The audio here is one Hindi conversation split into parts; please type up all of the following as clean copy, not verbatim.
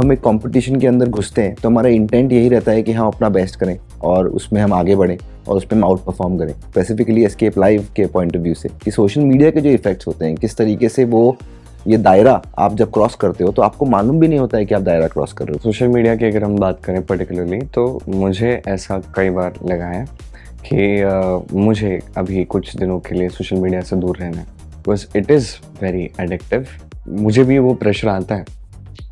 हम एक कंपटीशन के अंदर घुसते हैं तो हमारा इंटेंट यही रहता है कि हम अपना बेस्ट करें और उसमें हम आगे बढ़ें और उसमें हम आउट परफॉर्म करें। स्पेसिफिकली एस्केप लाइव के पॉइंट ऑफ व्यू से कि सोशल मीडिया के जो इफेक्ट्स होते हैं, किस तरीके से वो ये दायरा आप जब क्रॉस करते हो तो आपको मालूम भी नहीं होता है कि आप दायरा क्रॉस कर रहे हो। सोशल मीडिया की अगर हम बात करें पर्टिकुलरली, तो मुझे ऐसा कई बार लगा है कि मुझे अभी कुछ दिनों के लिए सोशल मीडिया से दूर रहना है, because it is very addictive. मुझे भी वो प्रेशर आता है,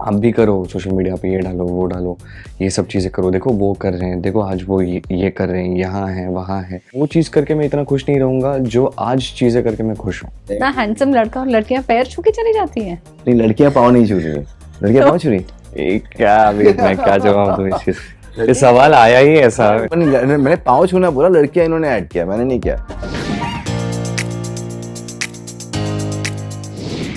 आप भी करो सोशल मीडिया पे, ये डालो वो डालो, ये सब चीज़ें करो, देखो वो कर रहे हैं, देखो आज वो ये कर रहे हैं, यहाँ है वहाँ है। वो चीज़ करके मैं इतना खुश नहीं रहूँगा जो आज चीज़ें करके मैं खुश हूँ। इतना हैंडसम लड़का और लड़कियां पैर छू के चली जाती हैं। नहीं, लड़कियां पाँव नहीं छू रही है, लड़कियां पाँव छू रही। क्या अभी मैं क्या जवाब दूँ इस चीज़, ये सवाल आया ही ऐसा। मैंने पाँव छूना बोला, लड़कियां इन्होंने ऐड किया, मैंने नहीं किया।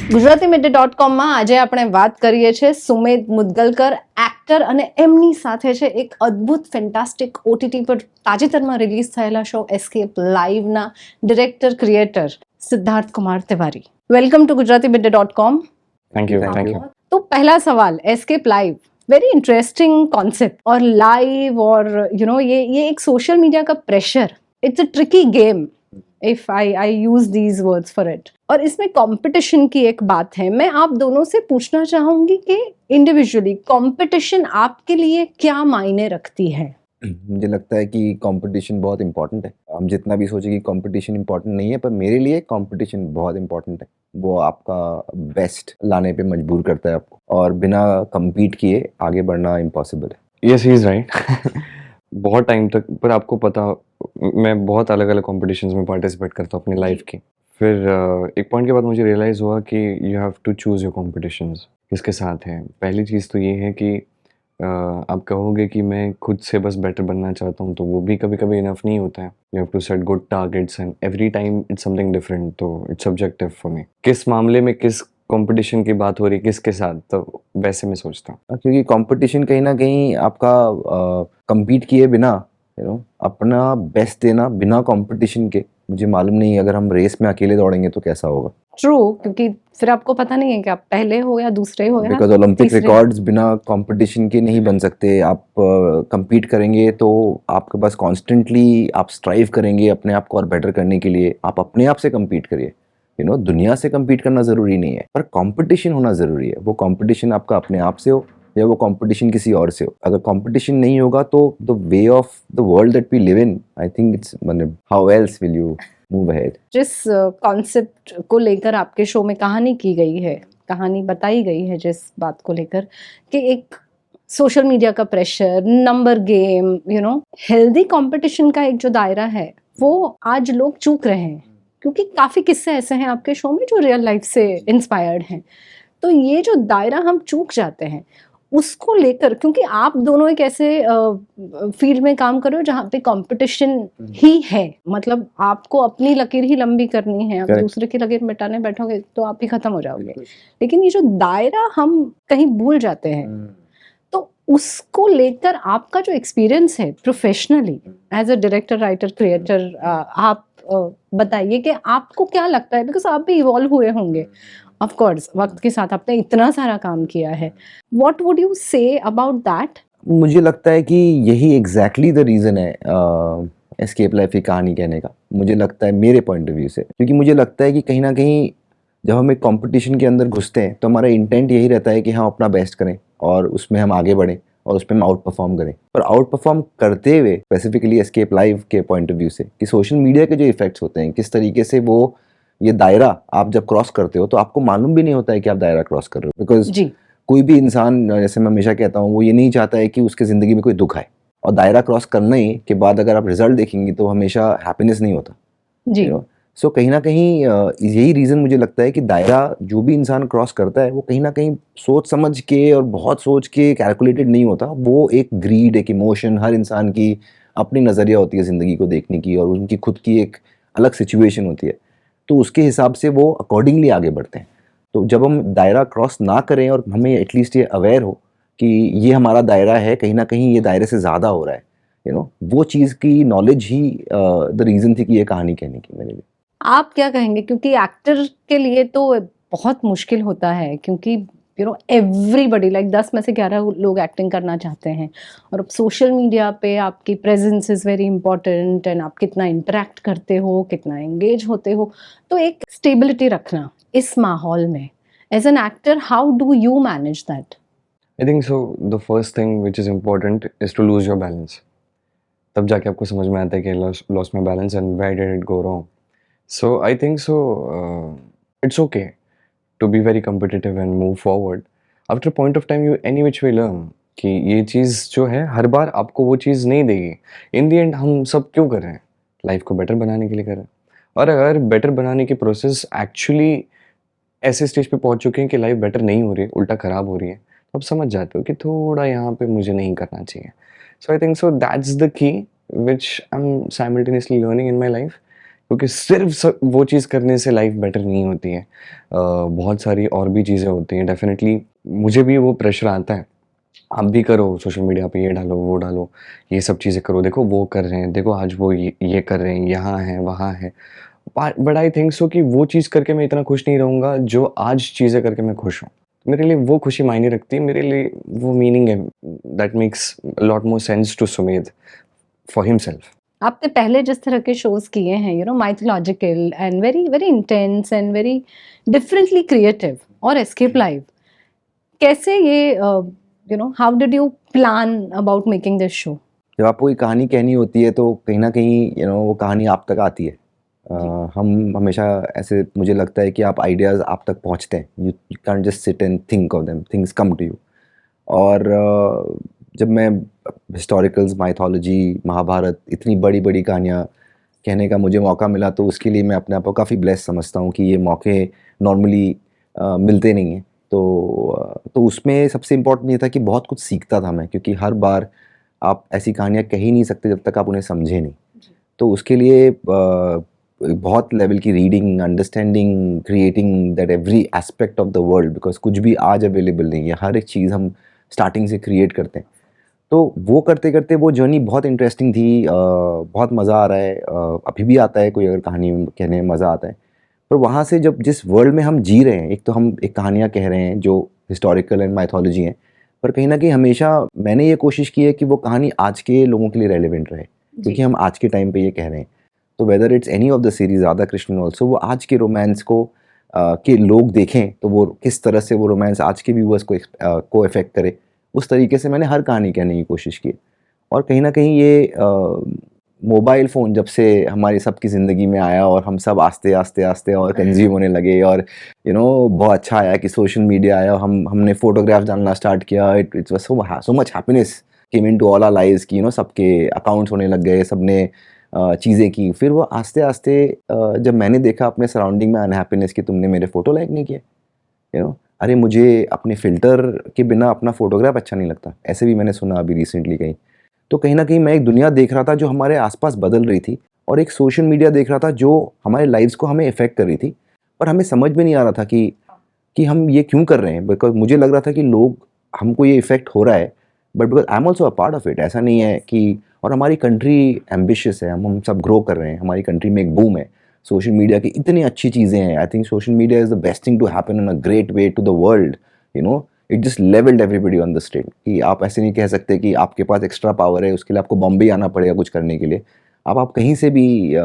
ગુજરાતીમીડિયા.com માં આજે આપણે વાત કરીએ છીએ સુમેદ મુદગલકર એક્ટર અને એમની સાથે છે એક અદ્ભુત ફેન્ટાસ્ટિક ઓટીટી પર તાજેતરમાં રિલીઝ થયેલા શો એસ્કેપ લાઈવના director creator Siddharth Kumar Tiwari. Welcome to ગુજરાતીમીડિયા.com। Thank you. तो पहला सवाल, escape live very interesting concept, और लाइव और ये एक सोशल मीडिया का pressure, it's a tricky game if I use these words for it. और इसमें कंपटीशन की एक बात है। मैं आप दोनों से पूछना चाहूंगी कि इंडिविजुअली कंपटीशन आपके लिए क्या मायने रखती है? मुझे लगता है कि कंपटीशन बहुत इंपॉर्टेंट है। हम जितना भी सोचे कि कंपटीशन इंपॉर्टेंट नहीं है, पर मेरे लिए कंपटीशन बहुत इंपॉर्टेंट है। वो आपका बेस्ट लाने पे मजबूर करता है आपको, और बिना compete किए आगे बढ़ना इम्पॉसिबल है। Yes, he is right. बहुत टाइम तक, पर आपको पता, मैं बहुत अलग अलग कॉम्पिटिशन्स में पार्टिसिपेट करता हूँ अपनी लाइफ की। फिर एक पॉइंट के बाद मुझे रियलाइज़ हुआ कि you have to choose your competitions, किसके साथ हैं। पहली चीज़ तो ये है कि आप कहोगे कि मैं खुद से बस बेटर बनना चाहता हूँ, तो वो भी कभी कभी इनफ नहीं होता है। You have to set good targets and every time it's something different, तो इट्स सब्जेक्टिव फॉर मी। किस मामले में किस कंपटीशन की बात हो रही, किसके साथ, तो वैसे मैं सोचता हूँ। क्योंकि कंपटीशन कहीं ना कहीं आपका compete किए बिना, अपना बेस्ट देना बिना कंपटीशन के, मुझे मालूम नहीं अगर हम रेस में अकेले दौड़ेंगे तो कैसा होगा। ट्रू, क्योंकि फिर आपको पता नहीं है कि आप पहले हो या दूसरे हो या बिकॉज ओलंपिक तीसरे। रिकॉर्ड्स बिना कंपटीशन के नहीं बन सकते। आप compete करेंगे तो आपके पास कॉन्स्टेंटली आप स्ट्राइव करेंगे अपने आप को और बेटर करने के लिए। आप अपने आप से compete करिए, दुनिया से compete करना ज़रूरी नहीं है, पर कंपटीशन होना ज़रूरी है। वो कंपटीशन आपका अपने आप से हो या वो कंपटीशन किसी और से हो। अगर कंपटीशन नहीं होगा तो the way of the world that we live in, I think it's, मतलब how else will you move ahead. जिस कॉन्सेप्ट को लेकर आपके शो में कहानी की गई है, कहानी बताई गई है, जिस बात को लेकर कि एक सोशल मीडिया का pressure, number game, healthy competition का एक जो दायरा है, वो आज लोग चूक रहे हैं। क्योंकि काफ़ी किस्से ऐसे हैं आपके शो में जो रियल लाइफ से इंस्पायर्ड हैं। तो ये जो दायरा हम चूक जाते हैं, उसको लेकर, क्योंकि आप दोनों एक ऐसे फील्ड में काम कर रहे हो जहाँ पे कंपटीशन ही है, मतलब आपको अपनी लकीर ही लंबी करनी है। आप दूसरे की लकीर मिटाने बैठोगे तो आप ही खत्म हो जाओगे। लेकिन ये जो दायरा हम कहीं भूल जाते हैं, तो उसको लेकर आपका जो एक्सपीरियंस है professionally as a director, writer, creator, आप बताइए कि आपको क्या लगता है, बिकॉज आप भी इवॉल्व हुए होंगे ऑफ कोर्स वक्त के साथ, आपने इतना सारा काम किया है। What would you say about that? मुझे लगता है कि यही एग्जैक्टली द रीज़न है एस्केप लाइफ की कहानी कहने का। मुझे लगता है मेरे पॉइंट ऑफ व्यू से, क्योंकि मुझे लगता है कि कहीं ना कहीं जब हम एक कंपटीशन के अंदर घुसते हैं तो हमारा इंटेंट यही रहता है कि हम अपना बेस्ट करें और उसमें हम आगे बढ़ें और उसमें हम आउट परफॉर्म करें। पर आउट परफॉर्म करते हुए, स्पेसिफिकली एस्केप लाइव के पॉइंट ऑफ व्यू से, कि सोशल मीडिया के जो इफेक्ट्स होते हैं, किस तरीके से वो ये दायरा आप जब क्रॉस करते हो तो आपको मालूम भी नहीं होता है कि आप दायरा क्रॉस कर रहे हो। बिकॉज कोई भी इंसान, जैसे मैं हमेशा कहता हूँ, वो ये नहीं चाहता है कि उसके ज़िंदगी में कोई दुख आए, और दायरा क्रॉस करने के बाद अगर आप रिजल्ट देखेंगे तो हमेशा हैप्पीनेस नहीं होता जी। सो कहीं ना कहीं यही रीज़न मुझे लगता है कि दायरा जो भी इंसान क्रॉस करता है वो कहीं ना कहीं सोच समझ के और बहुत सोच के कैलकुलेटेड नहीं होता। वो एक ग्रीड, एक इमोशन, हर इंसान की अपनी नज़रिया होती है ज़िंदगी को देखने की, और उनकी खुद की एक अलग सिचुएशन होती है, तो उसके हिसाब से वो अकॉर्डिंगली आगे बढ़ते हैं। तो जब हम दायरा क्रॉस ना करें और हमें एटलीस्ट ये अवेयर हो कि ये हमारा दायरा है, कहीं ना कहीं ये दायरे से ज़्यादा हो रहा है, वो चीज़ की नॉलेज ही द रीज़न थी कि ये कहानी कहने की मेरे लिए। आप क्या कहेंगे? क्योंकि एक्टर के लिए तो बहुत मुश्किल होता है, क्योंकि यू नो एवरीबडी लाइक 10 में से 11 लोग एक्टिंग करना चाहते हैं, और अब सोशल मीडिया पे आपकी presence is very important, and आप कितना इंटरेक्ट करते हो, कितना एंगेज होते हो, तो एक स्टेबिलिटी रखना इस माहौल में as an actor, how do you manage that? I think so the first thing which is important is to lose your balance. तब जाके आपको समझ में आता है कि lost my balance and where did it go wrong. So I think so it's okay to be very competitive and move forward. After a point of time, you any which way learn कि ये चीज़ जो है हर बार आपको वो चीज़ नहीं देगी. इन दी एंड हम सब क्यों कर रहे हैं? लाइफ को बेटर बनाने के लिए कर रहे हैं. और अगर बेटर बनाने की प्रोसेस एक्चुअली ऐसे स्टेज पे पहुंच चुके हैं कि लाइफ बेटर नहीं हो रही है, उल्टा ख़राब हो रही है, तो आप समझ जाते हो कि थोड़ा यहाँ पे मुझे नहीं करना चाहिए. So I think so that's the key which I am simultaneously learning in my life. क्योंकि सिर्फ वो चीज़ करने से लाइफ बेटर नहीं होती है. बहुत सारी और भी चीज़ें होती हैं. डेफिनेटली मुझे भी वो प्रेशर आता है, आप भी करो, सोशल मीडिया पे ये डालो, वो डालो, ये सब चीज़ें करो, देखो वो कर रहे हैं, देखो आज वो ये कर रहे हैं, यहाँ है, वहाँ है. बट आई थिंक सो कि वो चीज़ करके मैं इतना खुश नहीं रहूँगा जो आज चीज़ें करके मैं खुश हूँ. मेरे लिए वो खुशी मायने रखती है, मेरे लिए वो मीनिंग है. That makes lot more sense to Sumedh for himself. आपने पहले जिस तरह के शोज किए हैं, you know mythological and very very intense and very differently creative, और एस्केप लाइव, कैसे ये you know how did you plan about making this show? जब आपको कोई कहानी कहनी होती है तो कहीं ना कहीं वो कहानी आप तक आती है. हम हमेशा ऐसे, मुझे लगता है कि आप आइडियाज़ आप तक पहुंचते हैं. You can just sit and think of them, things come to you. और जब मैं हिस्टोरिकल्स, माइथोलॉजी, महाभारत, इतनी बड़ी बड़ी कहानियाँ कहने का मुझे मौका मिला, तो उसके लिए मैं अपने आप को काफ़ी ब्लेस समझता हूँ कि ये मौके नॉर्मली मिलते नहीं हैं. तो उसमें सबसे इम्पोर्टेंट ये था कि बहुत कुछ सीखता था मैं, क्योंकि हर बार आप ऐसी कहानियाँ कह ही नहीं सकते जब तक आप उन्हें समझे नहीं. तो उसके लिए बहुत लेवल की reading, understanding, creating that every aspect of the world, because कुछ भी आज अवेलेबल नहीं है. हर एक चीज़ हम स्टार्टिंग से क्रिएट करते हैं. तो वो करते करते वो जर्नी बहुत इंटरेस्टिंग थी. बहुत मज़ा आ रहा है. अभी भी आता है, कोई अगर कहानी कहने में मज़ा आता है. पर वहाँ से जब जिस वर्ल्ड में हम जी रहे हैं, एक तो हम एक कहानियाँ कह रहे हैं जो हिस्टोरिकल एंड माइथोलॉजी हैं, पर कहीं ना कहीं हमेशा मैंने ये कोशिश की है कि वो कहानी आज के लोगों के लिए रेलिवेंट रहे, क्योंकि हम आज के टाइम पे ये कह रहे हैं. तो whether it's any of the series Radha Krishnan also, वो आज के रोमांस को के लोग देखें तो वो किस तरह से वो रोमांस आज के व्यूअर्स को इफेक्ट करे, उस तरीके से मैंने हर कहानी कहने की कोशिश की. और कहीं ना कहीं ये मोबाइल फ़ोन जब से हमारी सबकी ज़िंदगी में आया और हम सब आस्ते आस्ते आस्ते और कंज्यूम होने लगे, और बहुत अच्छा आया कि सोशल मीडिया आया, हमने फ़ोटोग्राफ डालना स्टार्ट किया. It was so much happiness came into all our lives कि सबके अकाउंट्स होने लग गए, सबने चीज़ें की. फिर वो आस्ते आस्ते जब मैंने देखा अपने सराउंडिंग में अनहैप्पीनेस कि तुमने मेरे फ़ोटो लाइक नहीं किए, अरे मुझे अपने फ़िल्टर के बिना अपना फ़ोटोग्राफ अच्छा नहीं लगता, ऐसे भी मैंने सुना अभी रिसेंटली कहीं. तो कहीं ना कहीं मैं एक दुनिया देख रहा था जो हमारे आसपास बदल रही थी, और एक सोशल मीडिया देख रहा था जो हमारे लाइव्स को हमें इफ़ेक्ट कर रही थी, पर हमें समझ में नहीं आ रहा था कि हम ये क्यों कर रहे हैं. बिकॉज मुझे लग रहा था कि लोग, हमको ये इफ़ेक्ट हो रहा है, but because I am also a part of it. ऐसा नहीं है कि, और हमारी कंट्री एम्बिशियस है, हम सब ग्रो कर रहे हैं, हमारी कंट्री में एक बूम है. सोशल मीडिया की इतनी अच्छी चीज़ें हैं. I think social media is the best thing to happen in a great way to the world. It just levelled everybody on the street. कि आप ऐसे नहीं कह सकते कि आपके पास एक्स्ट्रा पावर है, उसके लिए आपको बॉम्बे आना पड़ेगा कुछ करने के लिए. आप कहीं से भी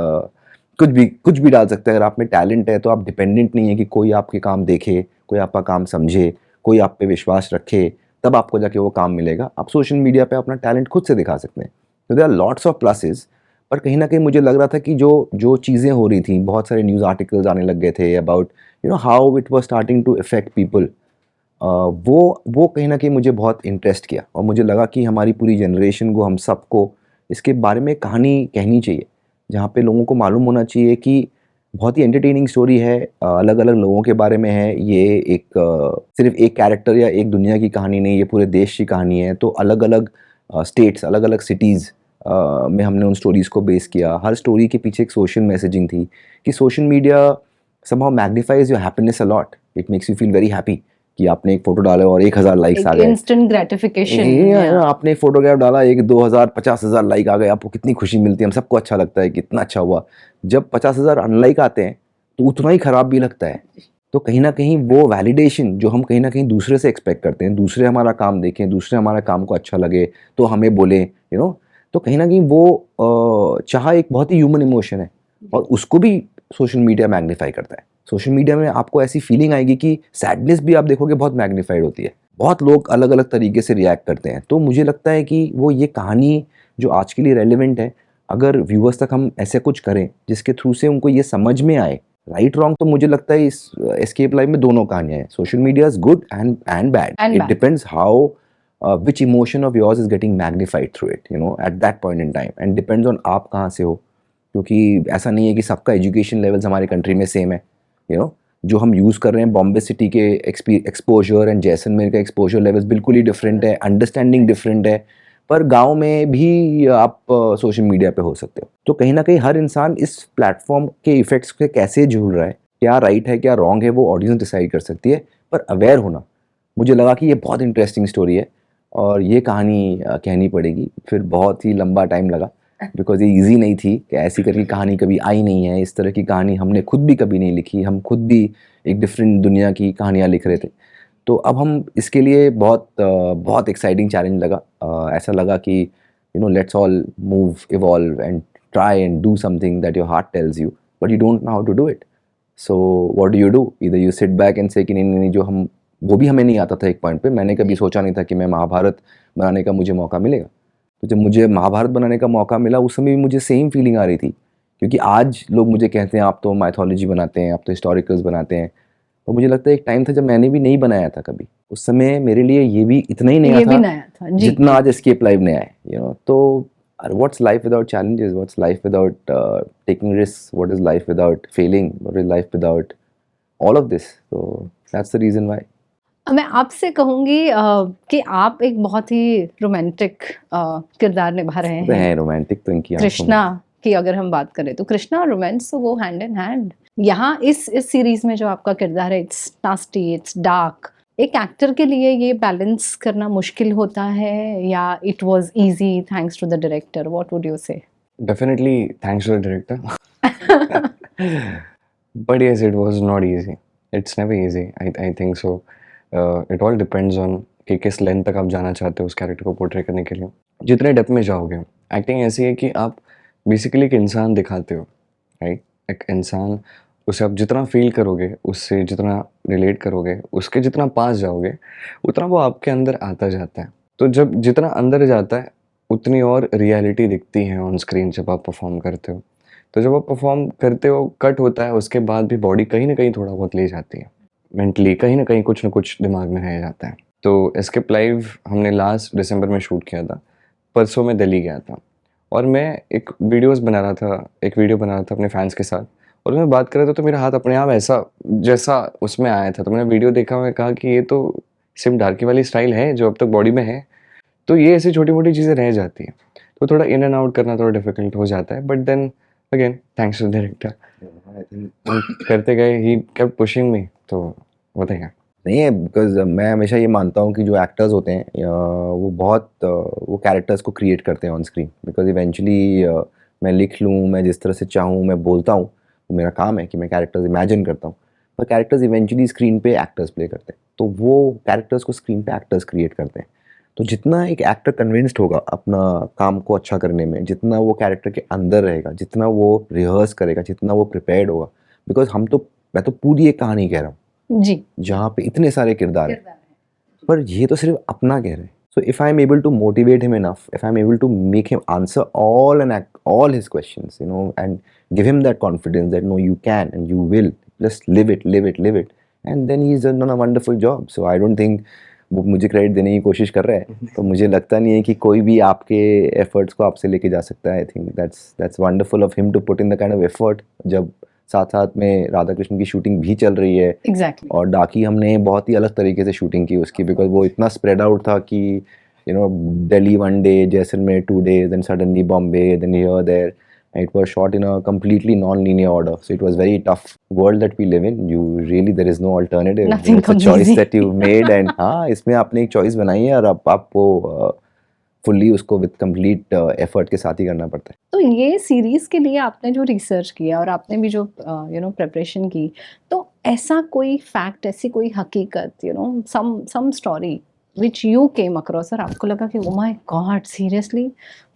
कुछ भी डाल सकते हैं. अगर आप में टैलेंट है तो आप डिपेंडेंट नहीं है कि कोई आपके काम देखे, कोई आपका काम समझे, कोई आप पे विश्वास रखे, तब आपको जाके वो काम मिलेगा. आप सोशल मीडिया पे अपना टैलेंट खुद से दिखा सकते हैं. तो there are lots of pluses. पर कहीं ना कहीं मुझे लग रहा था कि जो चीज़ें हो रही थी, बहुत सारे न्यूज़ आर्टिकल्स आने लग गए थे about how it was starting to affect people. वो कहीं ना कहीं मुझे बहुत इंटरेस्ट किया, और मुझे लगा कि हमारी पूरी जनरेशन को, हम सबको इसके बारे में कहानी कहनी चाहिए, जहाँ पे लोगों को मालूम होना चाहिए कि बहुत ही एंटरटेनिंग स्टोरी है, अलग अलग लोगों के बारे में है. ये एक सिर्फ एक कैरेक्टर या एक दुनिया की कहानी नहीं, ये पूरे देश की कहानी है. तो अलग अलग स्टेट्स, अलग अलग सिटीज़ में हमने उन स्टोरीज़ को बेस किया. हर स्टोरी के पीछे एक सोशल मैसेजिंग थी कि social media somehow magnifies your happiness a lot. It makes you feel very happy कि आपने एक फ़ोटो डाला और 1000 लाइक्स आ गए. Instant gratification. आपने फोटोग्राफ डाला, 2000 50,000 लाइक आ गए, आपको कितनी खुशी मिलती है. हम सबको अच्छा लगता है कि कितना अच्छा हुआ. जब 50,000 अनलाइक आते हैं तो उतना ही ख़राब भी लगता है तो कहीं न कहीं वो वैलिडेशन जो हम कहीं न कहीं दूसरे से एक्सपेक्ट करते हैं, दूसरे हमारा काम देखें, दूसरे हमारा काम को अच्छा लगे, तो हमें बोलें, तो कहीं न कहीं वो चाह एक बहुत ही ह्यूमन इमोशन है और उसको भी सोशल मीडिया मैग्नीफाई करता है। सोशल मीडिया में आपको ऐसी फीलिंग आएगी कि सैडनेस भी आप देखोगे बहुत मैग्नीफाइड होती है। बहुत लोग अलग-अलग तरीके से रिएक्ट करते हैं। तो मुझे लगता है कि वो ये कहानी जो आज के लिए रेलेवेंट है, अगर व्यूअर्स तक हम ऐसा कुछ करें, जिसके थ्रू से उनको ये समझ में आए, राइट रॉन्ग तो मुझे लगता है इस एस्केप लाइफ में दोनों कहानियाँ हैं। Social media is good and bad. And it bad. Depends how which emotion of yours is getting magnified through it, at that point in time, and depends on आप कहाँ से हो, क्योंकि ऐसा नहीं है कि सबका एजुकेशन लेवल्स हमारे कंट्री में सेम है, जो हम यूज़ कर रहे हैं बॉम्बे सिटी के एक्सपोजर एंड जैसलमेर का एक्सपोजर लेवल्स बिल्कुल ही डिफरेंट है, अंडरस्टैंडिंग डिफरेंट है, पर गांव में भी आप सोशल मीडिया पे हो सकते हो। तो कहीं ना कहीं हर इंसान इस प्लेटफॉर्म के इफेक्ट्स से कैसे झूल रहा है, क्या राइट है क्या रॉन्ग है, वो ऑडियंस डिसाइड कर सकती है, पर अवेयर होना, मुझे लगा कि ये बहुत इंटरेस्टिंग स्टोरी है और ये कहानी कहनी पड़ेगी। फिर बहुत ही लंबा टाइम लगा बिकॉज ये इजी नहीं थी कि ऐसी करके कहानी कभी आई नहीं है, इस तरह की कहानी हमने खुद भी कभी नहीं लिखी, हम खुद भी एक डिफरेंट दुनिया की कहानियाँ लिख रहे थे। तो अब हम इसके लिए बहुत एक्साइटिंग चैलेंज लगा। ऐसा लगा कि let's all move evolve and try and do something that your heart tells you but you don't know how to do it. So what do? Either you sit back and say कि नहीं, जो हम वो भी हमें नहीं आता था एक पॉइंट पे। मैंने कभी सोचा नहीं था कि मैं महाभारत बनाने का मुझे मौका मिलेगा। तो जब मुझे महाभारत बनाने का मौका मिला उस समय भी मुझे सेम फीलिंग आ रही थी, क्योंकि आज लोग मुझे कहते हैं आप तो माइथोलॉजी बनाते हैं, आप तो हिस्टोरिकल्स बनाते हैं। तो मुझे लगता है एक टाइम था जब मैंने भी नहीं बनाया था कभी, उस समय मेरे लिए ये भी इतना ही ये भी नया नया था जी। जितना आज एस्केप लाइव नया है। तो what's life without challenges, what's life without taking risk, what is life without failing, what is life without all of this. तो दैट्स द रीजन व्हाई। मैं आपसे कहूंगी कि आप एक बहुत ही रोमांटिक किरदार निभा रहे तो हैं। हैं रोमांटिक तो इनकी आंखों में। कृष्णा की अगर हम बात करें तो कृष्णा और रोमांस तो वो हैंड इन हैंड। यहाँ इस सीरीज में जो आपका किरदार है, इट्स नास्टी, इट्स डार्क। एक एक्टर के लिए ये बैलेंस करना मुश्किल होता है या it was easy thanks to the director? What would you say? Definitely thanks to the director. But yes, it was not easy. It's never easy. I think so. It all depends on कि किस लेंथ तक आप जाना चाहते हो उस कैरेक्टर को पोर्ट्रे करने के लिए, जितने डेप्थ में जाओगे। एक्टिंग ऐसी है कि आप बेसिकली एक इंसान दिखाते हो, राइट? एक इंसान, उसे आप जितना फील करोगे, उससे जितना रिलेट करोगे, उसके जितना पास जाओगे, उतना वो आपके अंदर आता जाता है। तो जब जितना अंदर जाता है उतनी और रियलिटी दिखती है ऑन स्क्रीन जब आप परफॉर्म करते हो। तो जब आप परफॉर्म करते हो, कट होता है, उसके बाद भी बॉडी कहीं ना कहीं थोड़ा बहुत ले जाती है, मेंटली कहीं ना कहीं कुछ ना कुछ दिमाग में रह जाता है। तो एस्केप लाइव हमने लास्ट दिसंबर में शूट किया था, परसों में दिल्ली गया था और मैं एक वीडियो बना रहा था अपने फैंस के साथ, और मैं बात कर रहा था तो मेरा हाथ अपने आप ऐसा जैसा उसमें आया था। तो मैंने वीडियो देखा, मैं कहा कि ये तो सिर्फ डार्की वाली स्टाइल है जो अब तक बॉडी में है। तो ये ऐसी छोटी मोटी चीज़ें रह जाती हैं, तो थोड़ा इन एंड आउट करना थोड़ा डिफिकल्ट हो जाता है। But then again thanks to director, करते गए, ही केप्ट पुशिंग मी। तो बताइए। नहीं है, बिकॉज मैं हमेशा ये मानता हूँ कि जो एक्टर्स होते हैं वो बहुत वो कैरेक्टर्स को क्रिएट करते हैं ऑन स्क्रीन। बिकॉज इवेंचुअली मैं लिख लूँ, मैं जिस तरह से चाहूँ मैं बोलता हूँ, वो मेरा काम है कि मैं कैरेक्टर्स इमेजिन करता हूँ, पर कैरेक्टर्स इवेंचुअली स्क्रीन पे एक्टर्स प्ले करते हैं। तो वो कैरेक्टर्स को स्क्रीन पे एक्टर्स क्रिएट करते हैं। तो जितना एक एक्टर कन्विंस्ड होगा अपना काम को अच्छा करने में, जितना वो कैरेक्टर के अंदर रहेगा, जितना वो रिहर्स करेगा, जितना वो प्रिपेयर्ड होगा, बिकॉज मैं तो पूरी एक कहानी कह रहा हूँ जी, जहाँ पे इतने सारे किरदार हैं, पर ये तो सिर्फ अपना कह रहे हैं। So if I am able to motivate him enough, if I am able to make him answer all his questions, and give him that confidence that no, you can and you will, just live it, and then he's done a wonderful job. So I don't think वो मुझे क्रेडिट देने की कोशिश कर रहा है, तो मुझे लगता नहीं है कि कोई भी आपके एफर्ट्स को आपसे लेके जा सकता है। I think that's wonderful of him to put in the kind of effort, जब साथ साथ में राधा कृष्ण की शूटिंग भी चल रही है। एग्जैक्टली। और डाकी हमने बहुत ही अलग तरीके से शूटिंग की उसकी, बिकॉज वो इतना स्प्रेड आउट था कि Delhi 1 day, Jaisalmer 2 days, then suddenly Bombay, then here, there. And it was shot in a completely non-linear order. So it was very tough world that we live in. There is no alternative. Nothing It's a comes choice easy. that you made, and हाँ, इसमें आपने एक choice बनाई है और अब आप वो फुल्ली उसको विद कंप्लीट एफर्ट के साथ ही करना पड़ता है। तो ये सीरीज के लिए आपने जो रिसर्च किया और आपने भी जो प्रिपरेशन की, तो ऐसा कोई फैक्ट, ऐसी कोई हकीकत, some story which you came across और आपको लगा कि ओ माय गॉड सीरियसली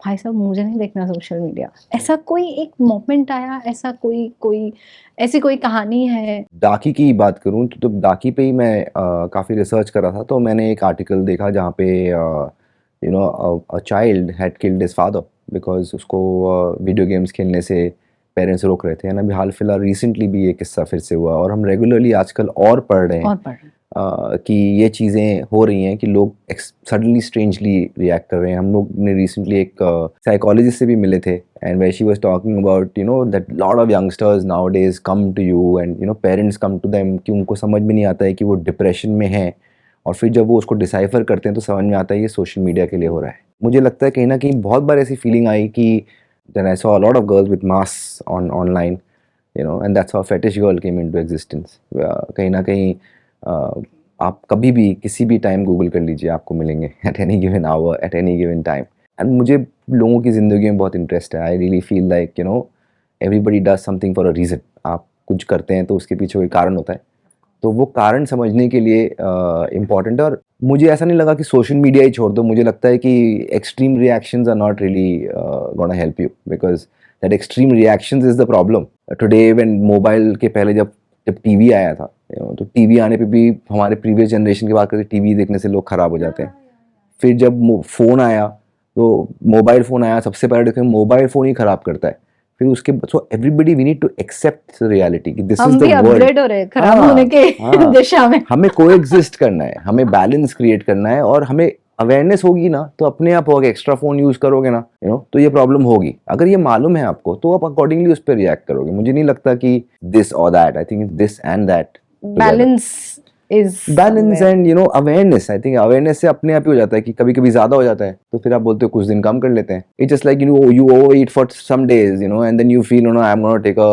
भाई साहब मुझे नहीं देखना सोशल मीडिया, ऐसा कोई एक मोमेंट आया, ऐसा कोई ऐसी कोई कहानी है? डाकी की बात करूँ तो डाकी पे ही मैं काफ़ी रिसर्च कर रहा था, तो मैंने एक आर्टिकल देखा जहाँ पे a child had killed his father because उसको वीडियो गेम्स खेलने से पेरेंट्स रोक रहे थे। एंड अभी हाल फिलहाल रिसेंटली भी ये किस्सा फिर से हुआ, और हम रेगुलरली आजकल और पढ़ रहे हैं और पढ़ कि ये चीज़ें हो रही हैं कि लोग सडनली स्ट्रेंजली रिएक्ट कर रहे हैं। हम लोग ने रिसेंटली एक साइकोलॉजिस्ट से भी मिले थे, and where she was talking about that lot of youngsters nowadays come to you and parents come to them कि उनको समझ में नहीं आता है कि वो डिप्रेशन में हैं, और फिर जब वो उसको डिसाइफर करते हैं तो समझ में आता है ये सोशल मीडिया के लिए हो रहा है। मुझे लगता है कहीं ना कहीं बहुत बार ऐसी फीलिंग आई कि then I saw a lot of girls with mask online, and that's how fetish girl came into existence. कहीं ना कहीं आप कभी भी किसी भी टाइम गूगल कर लीजिए, आपको मिलेंगे at any given hour, at any given time. And मुझे लोगों की ज़िंदगी में बहुत इंटरेस्ट है। I really feel like everybody does something for a reason. आप कुछ करते हैं तो उसके पीछे कोई कारण होता है, तो वो कारण समझने के लिए इम्पॉर्टेंट है। और मुझे ऐसा नहीं लगा कि सोशल मीडिया ही छोड़ दो। मुझे लगता है कि extreme reactions are not really gonna help you, because that extreme reactions is the problem today. When mobile के पहले जब टीवी आया था, तो टीवी आने पे भी हमारे प्रीवियस जनरेशन की बात करें, टीवी देखने से लोग ख़राब हो जाते हैं। फिर जब फ़ोन आया, तो मोबाइल फ़ोन आया, सबसे पहले देखें मोबाइल फ़ोन ही ख़राब करता है। फिर उसके so everybody we need to accept reality कि दिस इज हम द भी वर्ल्ड। अपग्रेड हो रहे हैं खराब होने के दिशा में। हमें कोएग्जिस्ट करना है, हमें बैलेंस क्रिएट करना है, और हमें अवेयरनेस होगी ना तो अपने आप होगा। एक्स्ट्रा फोन यूज करोगे ना तो ये प्रॉब्लम होगी। अगर ये मालूम है आपको तो आप अकॉर्डिंगली उस पर रिएक्ट करोगे। मुझे नहीं लगता कि दिस और that, I think this and that balance balance and awareness. I think awareness से अपने आप ही हो जाता है कि कभी कभी ज्यादा हो जाता है, तो फिर आप बोलते हो कुछ दिन कम कर लेते हैं। It's just like you overeat for some days, and then you feel I'm going to take a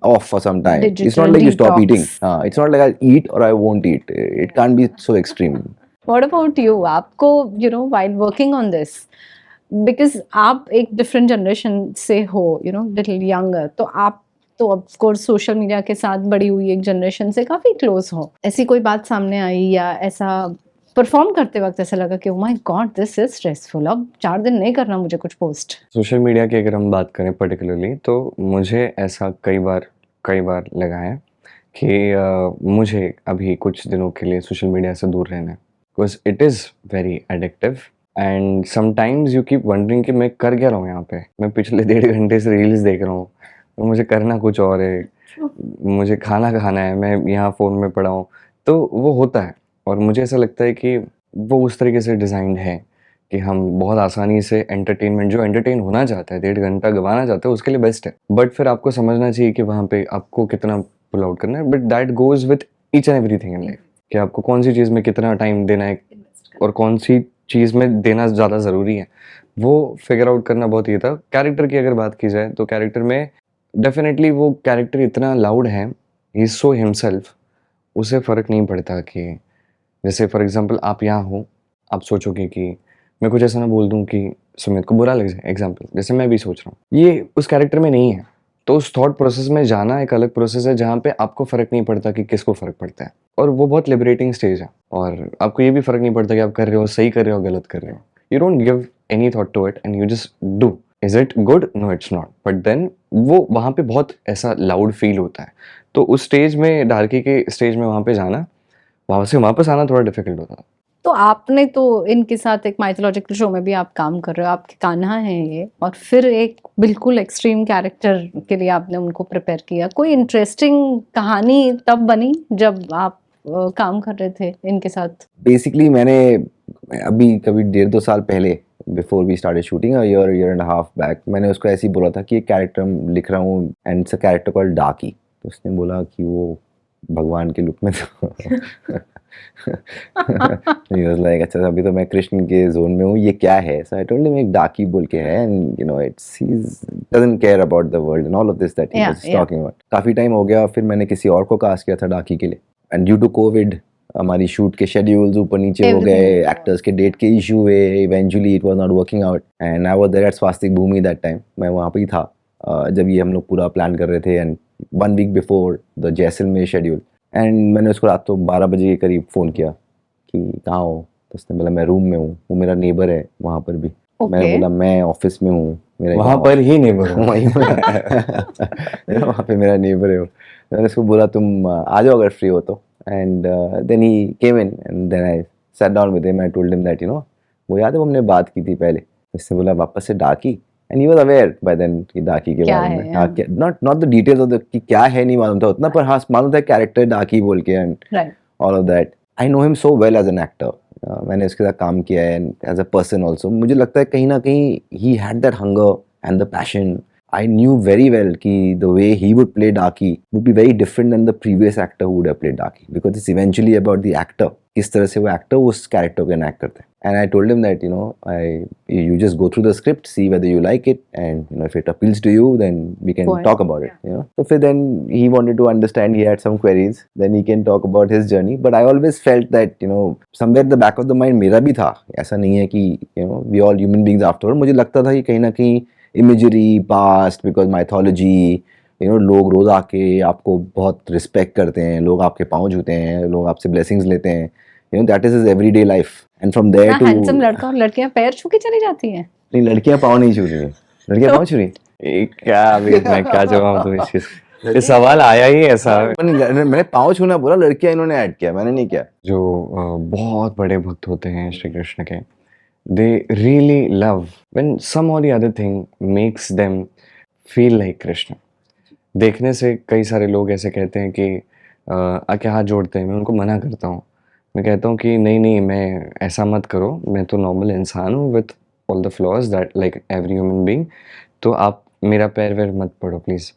off for some time. It's Digital not like you stop detox. eating. It's not like I'll eat or I won't eat. It can't be so extreme. What about you? आपको while working on this, because आप एक different generation से हो, little younger, तो आप तो ऑफ कोर्स सोशल मीडिया के साथ बड़ी हुई एक जनरेशन से काफी क्लोज हो, ऐसी कोई बात सामने आई या ऐसा परफॉर्म करते वक्त ऐसा लगा कि oh my God this is stressful, अब 4 दिन नहीं करना मुझे कुछ पोस्ट? सोशल मीडिया की अगर हम बात करें पर्टिकुलरली, तो मुझे ऐसा कई बार लगा है कि मुझे अभी कुछ दिनों के लिए सोशल मीडिया से दूर रहना है, because it is very addictive and sometimes you keep wondering कि मैं कर क्या रहा हूँ यहाँ पे। मैं पिछले 1.5 घंटे से रील्स देख रहा हूँ, तो मुझे करना कुछ और है, मुझे खाना खाना है, मैं यहाँ फ़ोन में पड़ा हूँ। तो वो होता है, और मुझे ऐसा लगता है कि वो उस तरीके से डिज़ाइंड है कि हम बहुत आसानी से एंटरटेनमेंट, जो एंटरटेन होना चाहता है, 1.5 घंटा गंवाना चाहता है, उसके लिए बेस्ट है। बट फिर आपको समझना चाहिए कि वहाँ पे आपको कितना पुल आउट करना है। But that goes with each and everything in life, कि आपको कौन सी चीज़ में कितना टाइम देना है और कौन सी चीज़ में देना ज़्यादा ज़रूरी है, वो फिगर आउट करना बहुत ये था। कैरेक्टर की अगर बात की जाए तो कैरेक्टर में डेफिनेटली वो कैरेक्टर इतना लाउड है, ही इज़ सो हिमसेल्फ, उसे फ़र्क नहीं पड़ता कि जैसे फॉर एग्जांपल आप यहाँ हो, आप सोचोगे कि मैं कुछ ऐसा ना बोल दूँ कि सुमित को बुरा लग जाए। एग्जांपल जैसे मैं भी सोच रहा हूँ, ये उस कैरेक्टर में नहीं है, तो उस थॉट प्रोसेस में जाना एक अलग प्रोसेस है जहाँ पे आपको फ़र्क नहीं पड़ता कि किसको फ़र्क पड़ता है, और वो बहुत लिबरेटिंग स्टेज है। और आपको ये भी फ़र्क नहीं पड़ता कि आप कर रहे हो सही कर रहे हो गलत कर रहे हो। You don't give any thought to it and you just do. Is it good? No it's not, but then वो वहाँ पे बहुत ऐसा लाउड फील होता है। तो उस स्टेज में, डार्की के स्टेज में वहाँ पे जाना, वहाँ से वापस आना थोड़ा डिफिकल्ट होता है। तो आपने तो इनके साथ एक माइथोलॉजिकल शो में भी आप काम कर रहे हो, आपके कान्हा हैं ये, और फिर एक बिल्कुल एक्सट्रीम कैरेक्टर के लिए आपने उनको प्रिपेयर किया। कोई इंटरेस्टिंग कहानी तब बनी जब आप काम कर रहे थे इनके साथ? बेसिकली मैंने अभी कभी 1.5-2 साल पहले, before we started shooting, year and half back, मैंने उसको ऐसे ही बोला था कि एक कैरेक्टर लिख रहा हूँ and it's a character called डाकी। तो उसने बोला कि वो भगवान के लुक में तो he was like, अच्छा अभी तो मैं कृष्ण के जोन में हूँ, ये क्या है? So I told him एक डाकी बोल के है, and he doesn't care about the world and all of this that he was talking about. काफी टाइम हो गया, फिर मैंने किसी और को कास्ट किया था डाकी के लिए, and due to COVID हमारी शूट के शेड्यूल्स ऊपर नीचे हो गए, Everything. एक्टर्स के डेट के इशू हुए, eventually it was not working out and I was there at Swastik Bhoomi that time. मैं वहाँ पे ही था जब ये हम लोग पूरा प्लान कर रहे थे and 1 week before the Jaisalmer schedule and मैंने उसको रात को 12 बजे के करीब फ़ोन किया कि कहाँ हो, तो उसने बोला मैं रूम में हूँ, वो मेरा नेबर है वहाँ पर भी। मैंने Okay. बोला मैं ऑफिस में हूँ, मेरा वहाँ पर ही नेबर हो। वहीं वहाँ पे मेरा नेबर है वो। मैंने उसको बोला तुम आ जाओ अगर फ्री हो तो and then he came in and then I sat down with him, I told him that वो याद है वो हमने बात की थी पहले। उसने बोला वापस से डाकी and he was aware by then कि डाकी के क्या बारे है, में। हाँ। Not the details of the कि क्या है नहीं मालूम था उतना, पर हाँ मालूम था कैरेक्टर डाकी बोल के and Right. all of that. I know him so well as an actor. मैंने उसके साथ काम किया है and as a person also. मुझे लगता है कहीं ना कहीं he had that hunger and the passion. I knew very well कि the way he would play Daki would be very different than the previous actor who would have played Daki, because it's eventually about the actor. किस तरह से वो actor उस character को enact करते हैं. And I told him that you just go through the script, see whether you like it, and if it appeals to you, then we can Go ahead. talk about it. So फिर then he wanted to understand, he had some queries, then he can talk about his journey. But I always felt that somewhere at the back of the mind मेरा भी था, ऐसा नहीं है कि we all human beings after all. मुझे लगता था कि कहीं ना कहीं इमेजरी पास्ट बिकॉज माइथोलॉजी लोग रोज आके आपको बहुत रिस्पेक्ट करते हैं, लोग आपके पाँव छूते हैं, लोग आपसे ब्लेसिंग्स लेते हैं, that is his everyday life and from there इतना टू हैंडसम लड़का और लड़कियां पैर छू के चली जाती हैं। नहीं, लड़कियां पाँव नहीं छू रही हैं, लड़कियां पाँव छू रही हैं। ये क्या अभी मैं क्या जवाब दूं इस चीज का? ये सवाल आया ही ऐसा मैंने पाँव छूना बोला, लड़कियां इन्होंने ऐड किया, मैंने नहीं किया। जो बहुत बड़े भक्त होते हैं श्री कृष्ण के, they really love when some or the other thing makes them feel like Krishna. देखने से कई सारे लोग ऐसे कहते हैं कि आके हाथ जोड़ते हैं, मैं उनको मना करता हूँ। मैं कहता हूँ कि नहीं नहीं, मैं ऐसा मत करो, मैं तो नॉर्मल इंसान हूँ with all the flaws that like every human being, तो आप मेरा पैर वैर मत पड़ो प्लीज़।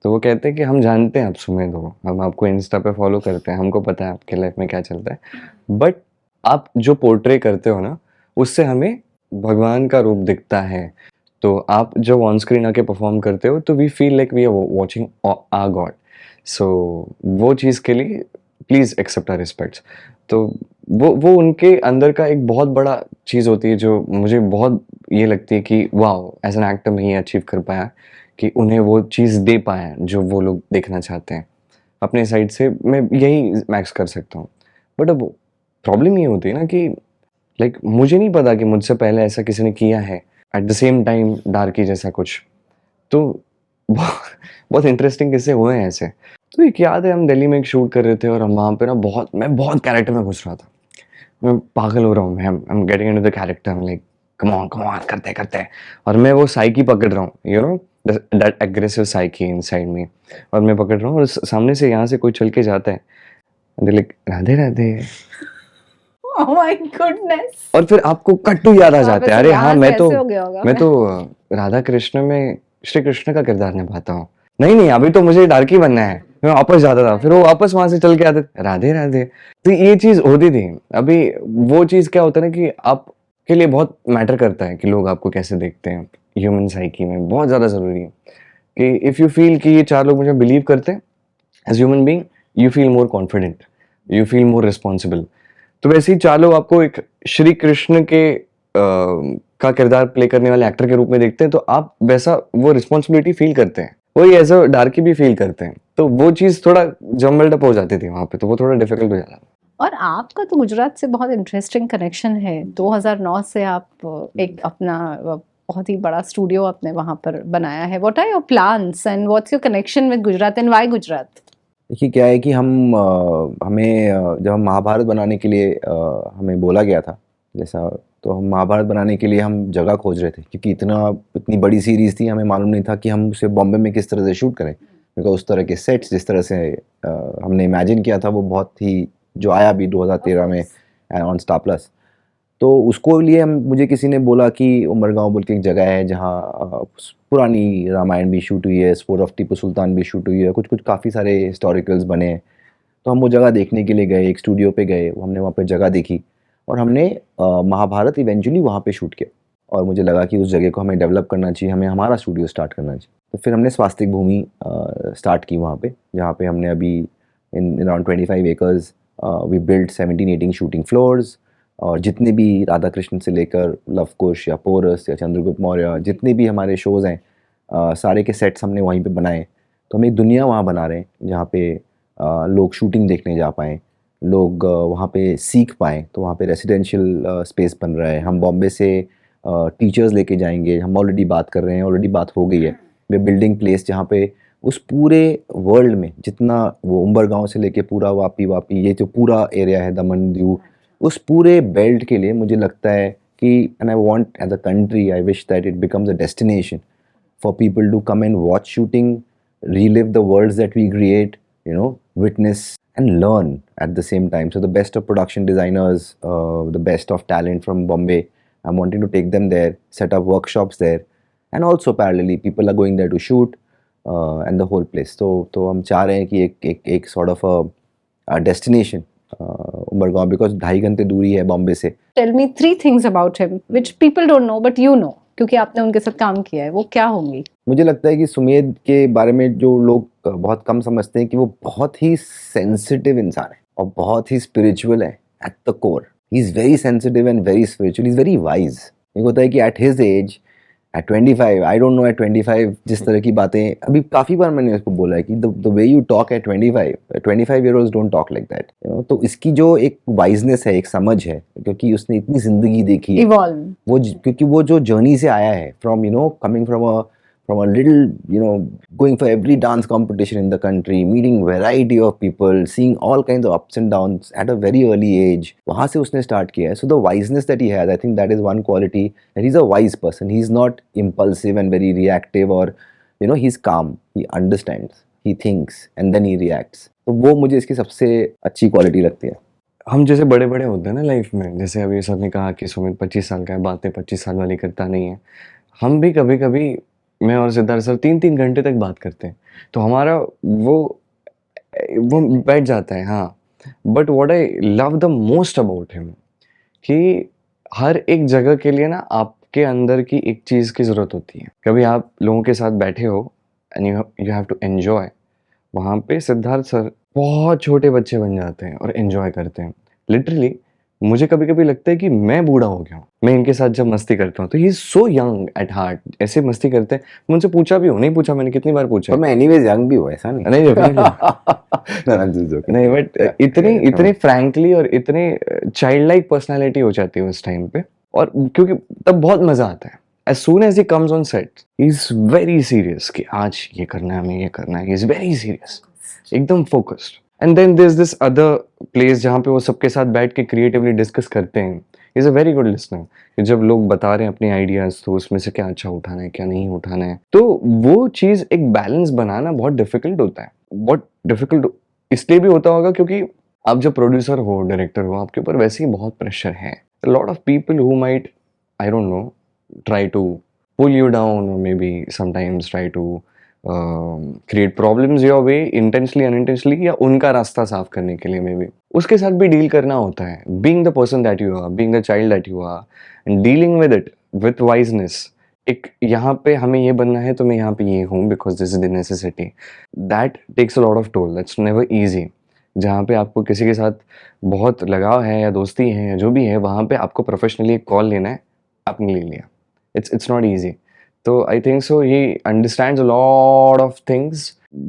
तो वो कहते हैं कि हम जानते हैं आप सुमेध हो, हम आपको इंस्टा पे फॉलो करते हैं, हमको पता है आपके लाइफ में क्या चलता है, बट आप जो पोर्ट्रे करते हो ना, उससे हमें भगवान का रूप दिखता है। तो आप जब ऑन स्क्रीन आके परफॉर्म करते हो तो we feel like we are watching our god. So वो चीज़ के लिए प्लीज़ एक्सेप्ट आवर रिस्पेक्ट्स। तो वो उनके अंदर का एक बहुत बड़ा चीज़ होती है जो मुझे बहुत ये लगती है कि वाओ, एज एन एक्टर मैं ये अचीव कर पाया कि उन्हें वो चीज़ दे पाया जो वो लोग देखना चाहते हैं। अपने साइड से मैं यही मैक्स कर सकता हूँ। बट अब प्रॉब्लम ये होती है ना कि लाइक मुझे नहीं पता कि मुझसे पहले ऐसा किसी ने किया है एट द सेम टाइम डार्की जैसा कुछ। तो बहुत इंटरेस्टिंग किस्से हुए हैं ऐसे। तो एक याद है, हम दिल्ली में एक शूट कर रहे थे और हम वहाँ पे ना मैं बहुत कैरेक्टर में घुस रहा था, मैं पागल हो रहा हूँ, मैं I am getting into the character, I am like come on करते हैं, और मैं वो साइकी पकड़ रहा हूँ, that aggressive psyche inside me, और मैं पकड़ रहा हूँ और सामने से यहाँ से कोई चल के जाता है, like Radhe Radhe, Oh my goodness. और फिर आपको कट्टू याद आ जाता है, अरे हाँ मैं ऐसे हो गया होगा। तो राधा कृष्ण में श्री कृष्ण का किरदार निभाता हूँ, नहीं अभी तो मुझे डार्की बनना है, मैं वापस जाता था, फिर वो वापस वहां से चल के आते राधे राधे। तो ये चीज होती थी। अभी वो चीज क्या होता है ना कि आपके लिए बहुत मैटर करता है कि लोग आपको कैसे देखते हैं, ह्यूमन साइकी में बहुत ज्यादा जरूरी है कि इफ यू फील कि ये 4 लोग मुझे बिलीव करते हैं as human being, you feel more confident, you feel more responsible. तो वैसे ही 4 लोग आपको एक श्री कृष्ण के का किरदार प्ले करने वाले एक्टर के रूप में देखते हैं, तो आप वैसा वो रिस्पॉन्सिबिलिटी फील करते हैं, वही एज अ डार्की भी फील करते हैं। तो वो चीज़ थोड़ा जम्बल्ड अप हो जाती थी वहाँ पे, तो वो थोड़ा डिफिकल्ट हो जाता। और आपका तो गुजरात से बहुत इंटरेस्टिंग कनेक्शन है। 2009 से आप एक अपना बहुत ही बड़ा स्टूडियो आपने वहाँ पर बनाया है। What are your plans and what's your connection with Gujarat and why Gujarat? देखिए क्या है कि हमें जब हम महाभारत बनाने के लिए हमें बोला गया था जैसा, तो हम महाभारत बनाने के लिए हम जगह खोज रहे थे, क्योंकि इतनी बड़ी सीरीज़ थी, हमें मालूम नहीं था कि हम उसे बॉम्बे में किस तरह से शूट करें, क्योंकि उस तरह के सेट्स जिस तरह से हमने इमेजिन किया था वो बहुत ही, जो आया भी 2013 में ऑन स्टार प्लस, तो उसको लिए मुझे किसी ने बोला कि उमरगांव बोल के एक जगह है जहाँ पुरानी रामायण भी शूट हुई है, स्पोर ऑफ टीपू सुल्तान भी शूट हुई है, कुछ काफ़ी सारे हिस्टोरिकल्स बने हैं। तो हम वो जगह देखने के लिए गए, एक स्टूडियो पे गए, हमने वहाँ पे जगह देखी और हमने महाभारत इवेंचुअली वहाँ पे शूट किया, और मुझे लगा कि उस जगह को हमें डेवलप करना चाहिए, हमें हमारा स्टूडियो स्टार्ट करना चाहिए। तो फिर हमने स्वास्तिक भूमि स्टार्ट की वहाँ पे, जहाँ पे हमने अभी in around 25 acres we build 17-18 shooting floors, और जितने भी राधा कृष्ण से लेकर लव कुश या पोरस या चंद्रगुप्त मौर्य, जितने भी हमारे शोज़ हैं, सारे के सेट्स हमने वहीं पे बनाए। तो हम एक दुनिया वहाँ बना रहे हैं जहाँ पे लोग शूटिंग देखने जा पाएँ, लोग वहाँ पे सीख पाएँ। तो वहाँ पे रेसिडेंशियल स्पेस बन रहा है। हम बॉम्बे से टीचर्स लेके जाएंगे, हम ऑलरेडी बात कर रहे हैं, ऑलरेडी बात हो गई है। वे बिल्डिंग प्लेस जहाँ पे उस पूरे वर्ल्ड में जितना वो उम्बरगांव से लेके पूरा वापी वापी ये जो पूरा एरिया है, दमन दीव, उस पूरे बेल्ट के लिए मुझे लगता है कि and I want as a country, I wish that it becomes a destination for people to come and watch shooting, relive the worlds that we create, witness and learn at the same time. So the best of production designers, the best of talent from Bombay, I'm wanting to take them there, set up workshops there, and also parallelly people are going there to shoot, and the whole place. तो हम चाह रहे हैं कि एक sort of a destination, Umargaon, because 2.5 घंटे दूरी है बॉम्बे से। Tell me 3 things about him which people don't know but you know, क्योंकि आपने उनके साथ काम किया है, वो क्या होंगी? मुझे लगता है कि सुमेध के बारे में जो लोग बहुत कम समझते हैं कि वो बहुत ही सेंसिटिव इंसान है और बहुत ही स्पिरिचुअल है at the core. He is very sensitive and very spiritual, is very wise. एक होता है कि at his age, at 25, I don't know at 25 जिस तरह की बातें, अभी काफ़ी बार मैंने उसको बोला है कि the way you talk eight 25 year old don't talk like that, तो इसकी जो एक वाइजनेस है, एक समझ है, क्योंकि उसने इतनी ज़िंदगी देखी है, वो क्योंकि वो जो जर्नी से आया है, from coming from a little, going for every dance competition in the country, meeting variety of people, seeing all kinds of ups and downs at a very early age. वहाँ से उसने start किया है. So the wiseness that he has, I think that is one quality, that he's a wise person. He's not impulsive and very reactive, or he's calm. He understands, he thinks, and then he reacts. तो वो मुझे इसकी सबसे अच्छी क्वालिटी लगती है. हम जैसे बड़े बड़े होते हैं ना लाइफ में, जैसे अभी सर ने कहा कि सुमित 25 साल का है, बातें 25 साल वाली करता नहीं है। हम भी कभी कभी, मैं और सिद्धार्थ सर 3-3 घंटे तक बात करते हैं, तो हमारा वो बैठ जाता है। हाँ, but what I love the most about him, कि हर एक जगह के लिए ना आपके अंदर की एक चीज़ की ज़रूरत होती है। कभी आप लोगों के साथ बैठे हो and you have to enjoy, वहाँ पे सिद्धार्थ सर बहुत छोटे बच्चे बन जाते हैं और एन्जॉय करते हैं। लिटरली मुझे कभी कभी लगता है कि मैं बूढ़ा हो गया हूँ, मैं इनके साथ जब मस्ती करता हूँ। तो he is so young at heart, ऐसे मस्ती करते हैं। मैं उनसे पूछा भी हूँ, नहीं पूछा मैंने, कितनी बार पूछा, पर मैं एनीवेज यंग भी हूँ, ऐसा नहीं नहीं नहीं, बट इतने फ्रैंकली और इतने चाइल्ड लाइक पर्सनैलिटी हो जाती है उस टाइम पे, और क्योंकि तब बहुत मजा आता है। As soon as he comes on set, he's very serious कि आज ये करना है, हमें ये करना है। He's very serious, एकदम focused. And then there's this other place जहाँ पे वो सबके साथ बैठ के creatively discuss करते हैं। He's a very good listener. कि जब लोग बता रहे हैं अपने ideas, तो उसमें से क्या अच्छा उठाना है, क्या नहीं उठाना है, तो वो चीज़ एक balance बनाना बहुत difficult होता है। बहुत difficult इसलिए भी होता होगा क्योंकि आप जब producer हो, director हो, आपके ऊपर वैसे ही बहुत pressure है। A lot of people who might, I don't know, try to pull you down, or maybe sometimes try to create problems your way, intentionally unintentionally, या उनका रास्ता साफ करने के लिए maybe उसके साथ भी डील करना होता है। being the person that you are, being the child that you are, and dealing with it with wiseness. एक यहाँ पे हमें ये बनना है तो मैं यहाँ पे ये हूँ because this is the necessity. That takes a lot of toll. That's never easy. जहाँ पे आपको किसी के साथ बहुत लगाव है या दोस्ती है या जो भी है, वहाँ पे आपको प्रोफेशनली एक कॉल लेना है, आपने ले लिया। It's not easy. तो I think so he understands a lot of things.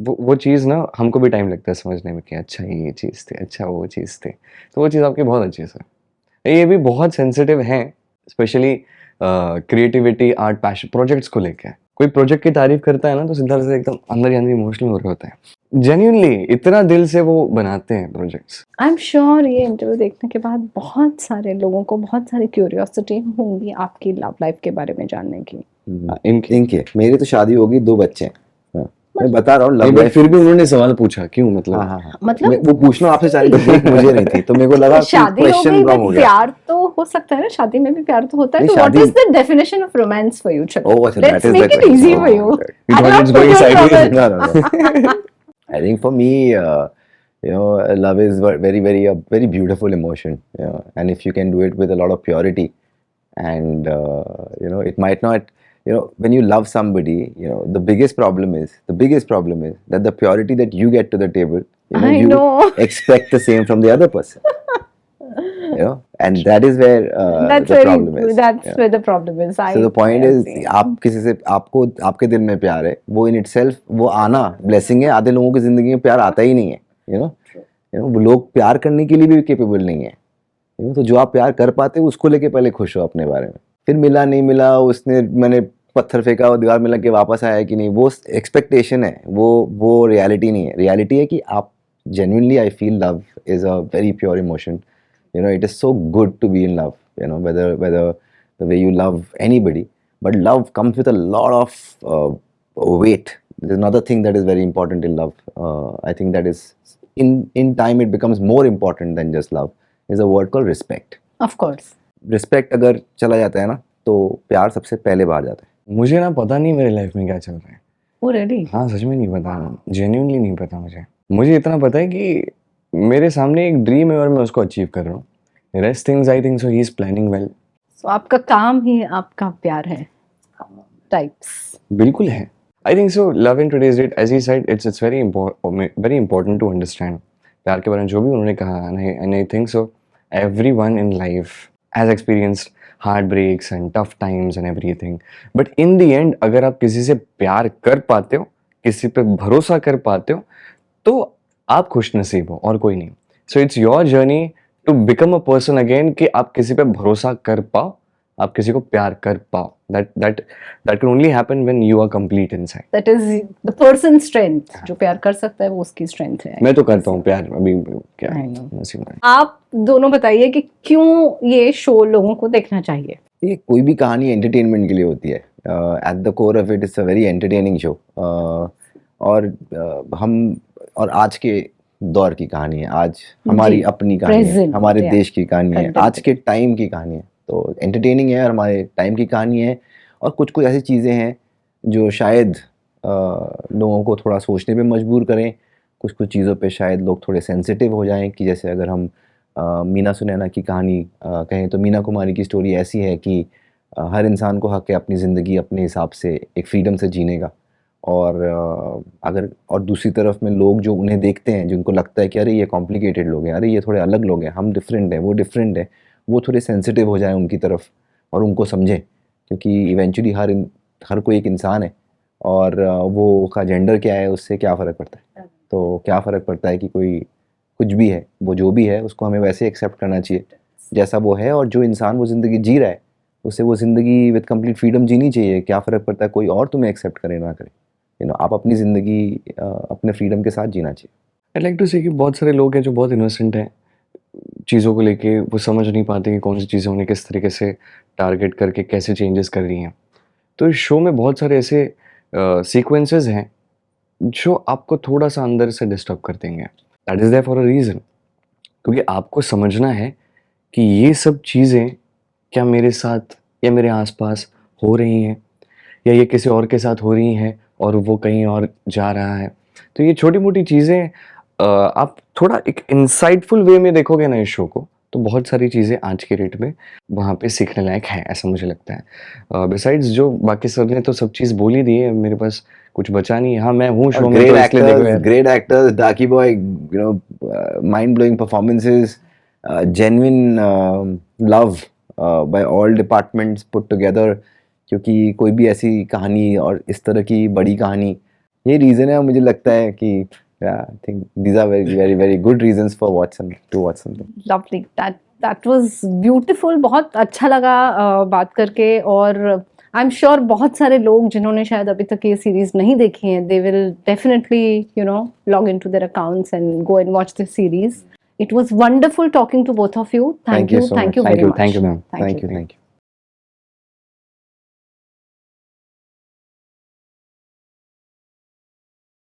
वो चीज़ ना हमको भी टाइम लगता है समझने में कि अच्छा ये चीज़ थी, अच्छा वो चीज़ थी। तो वो चीज़ आपकी बहुत अच्छी है। ये भी बहुत सेंसिटिव हैं, specially creativity, art, passion, projects को लेकर। कोई प्रोजेक्ट की तारीफ करता है ना तो सिद्धार्थ से एकदम अंदर ही अंदर इमोशनल हो रहे होता है। जेन्युइनली इतना दिल से वो बनाते हैं प्रोजेक्ट्स। आई एम श्योर ये इंटरव्यू देखने के बाद बहुत सारे लोगों को बहुत सारी क्यूरियोसिटी होंगी आपकी लव लाइफ के बारे में जानने की। इनके मेरी तो शादी होगी, 2 बच्चे हैं। मैं बता रहा हूँ लव बट लाइफ। फिर भी उन्होंने सवाल पूछा क्यों, मतलब हाँ। मतलब वो पूछना आपसे चाह रही थी, ब्रेक मुझे नहीं थी, तो मेरे को लगा कि शादी हो क्वेश्चन गई कम हो बट गया। प्यार तो हो सकता है ना, शादी में भी प्यार तो होता है। नहीं, तो व्हाट शादी- is the definition of romance for you? Oh, अच्छा, let's that is the make it question. Easy for you. You thought it's going sideways? No. I think for me, love is a very beautiful emotion. And if you can do it with a lot of purity, and it might not. When you love somebody, the biggest problem is that the purity that you get to the table You know, I you know. expect the same from the other person. You know, and that is where That's the very, problem is. that's Yeah. where the problem is. So the point I is, agree. आप किसी से आपको आपके दिल में प्यार है, वो इन इटसेल्फ वो आना ब्लेसिंग है. आधे लोगों की जिंदगी में प्यार आता ही नहीं है. You know, वो लोग प्यार करने के लिए भी केपेबल नहीं है. You know, तो जो आप प्यार कर पाते हो उसको लेके पहले खुश हो अपने बारे में. फिर मिला नहीं मिला, उसने मैंने पत्थर फेंका और दीवार में लग के वापस आया कि नहीं, वो एक्सपेक्टेशन है, वो रियलिटी नहीं है. रियलिटी है कि आप genuinely, I feel love is a very pure emotion. You know, it is so good to be in love. You know, whether the way you love anybody, but love comes with a lot of weight. There's another thing that is very important in love. I think that is in time it becomes more important than just love. Is a word called respect. Of course. Respect अगर चला जाता है ना, तो प्यार सबसे पहले बाहर जाता है. मुझे ना पता नहीं मेरे लाइफ में क्या चल रहा है. Oh really? हाँ, सच में नहीं पता, जेन्युइनली नहीं पता मुझे इतना पता है कि मेरे सामने एक ड्रीम है और मैं उसको अचीव कर रहा हूँ. Rest things I think so he is planning well. So आपका काम ही आपका प्यार है. Types. बिल्कुल है. I think so love in today's date, as he said, it's very important to understand. प्यार के बारे में जो भी उन्होंने कहा, and I think so everyone in life has experienced heart breaks and tough times and everything. But in the end अगर आप किसी से प्यार कर पाते हो, किसी पे भरोसा कर पाते हो, तो आप खुश नसीब हो और कोई नहीं. So it's your journey to become a person again कि आप किसी पे भरोसा कर पाओ, आप किसी को प्यार कर पाओ. that can only happen when you are complete inside. That is the person's strength. जो प्यार कर सकता है वो उसकी strength है. मैं तो करता हूँ प्यार अभी, क्या I know. नसीब है. आप दोनों बताइए कि क्यों ये शो लोगों को देखना चाहिए. ये कोई भी कहानी एंटरटेनमेंट के लिए होती है. At the core of it is a very entertaining show. और हम और आज के दौर की कहानी है, आज हमारी जी, अपनी कहानी है, present, हमारे yeah. देश की कहानी है, Contemporary. आज के टाइम की कहानी है. तो एंटरटेनिंग है और हमारे टाइम की कहानी है. और कुछ कुछ ऐसी चीज़ें हैं जो शायद लोगों को थोड़ा सोचने पे मजबूर करें. कुछ कुछ चीज़ों पे शायद लोग थोड़े सेंसिटिव हो जाएं. कि जैसे अगर हम मीना सुनैना की कहानी कहें, तो मीना कुमारी की स्टोरी ऐसी है कि हर इंसान को हक है अपनी ज़िंदगी अपने हिसाब से एक फ्रीडम से जीने का. और अगर और दूसरी तरफ में लोग जो उन्हें देखते हैं, जिनको लगता है कि अरे ये कॉम्प्लिकेटेड लोग हैं, अरे ये थोड़े अलग लोग हैं, हम डिफरेंट हैं, वो डिफरेंट है, वो थोड़े सेंसिटिव हो जाएं उनकी तरफ और उनको समझें. क्योंकि इवेंचुअली हर कोई एक इंसान है, और वो का जेंडर क्या है उससे क्या फ़र्क पड़ता है. तो क्या फ़र्क पड़ता है कि कोई कुछ भी है, वो जो भी है उसको हमें वैसे एक्सेप्ट करना चाहिए जैसा वो है. और जो इंसान वो ज़िंदगी जी रहा है, उसे वो ज़िंदगी विद कंप्लीट फ्रीडम जीनी चाहिए. क्या फ़र्क पड़ता है कोई और तुम्हें एक्सेप्ट करे ना करे. आप अपनी ज़िंदगी अपने फ्रीडम के साथ जीना चाहिए. आई लाइक टू से कि बहुत सारे लोग हैं जो बहुत इनोसेंट हैं चीज़ों को लेके, वो समझ नहीं पाते कि कौन सी चीज़ें उन्हें किस तरीके से टारगेट करके कैसे चेंजेस कर रही हैं. तो इस शो में बहुत सारे ऐसे सीक्वेंसेस हैं जो आपको थोड़ा सा अंदर से डिस्टर्ब कर देंगे. That is there for a reason. क्योंकि आपको समझना है कि ये सब चीज़ें क्या मेरे साथ या मेरे आसपास हो रही हैं, या ये किसी और के साथ हो रही हैं और वो कहीं और जा रहा है. तो ये छोटी मोटी चीज़ें आप थोड़ा एक इंसाइटफुल वे में देखोगे ना इस शो को, तो बहुत सारी चीज़ें आज के डेट में वहाँ पे सीखने लायक है, ऐसा मुझे लगता है. बिसाइड्स जो बाकी सब ने तो सब चीज़ बोल ही दी है, मेरे पास कुछ बचा नहीं है. हाँ, मैं हूँ शो में तो इसलिए देखो यार. Great actors, Daki Boy, mind-blowing performances, genuine love by all departments put together. क्योंकि कोई भी ऐसी कहानी और इस तरह की बड़ी कहानी, ये रीज़न है मुझे लगता है कि I think these are very good reasons for to watch something. Lovely. That was beautiful. बहुत अच्छा लगा बात करके. और आई एम श्योर बहुत सारे लोग जिन्होंने शायद अभी तक ये सीरीज नहीं देखी है, they will definitely log into their accounts and go and watch this series. It was wonderful talking to both of you. Thank you so very much. Thank you, ma'am. Thank you.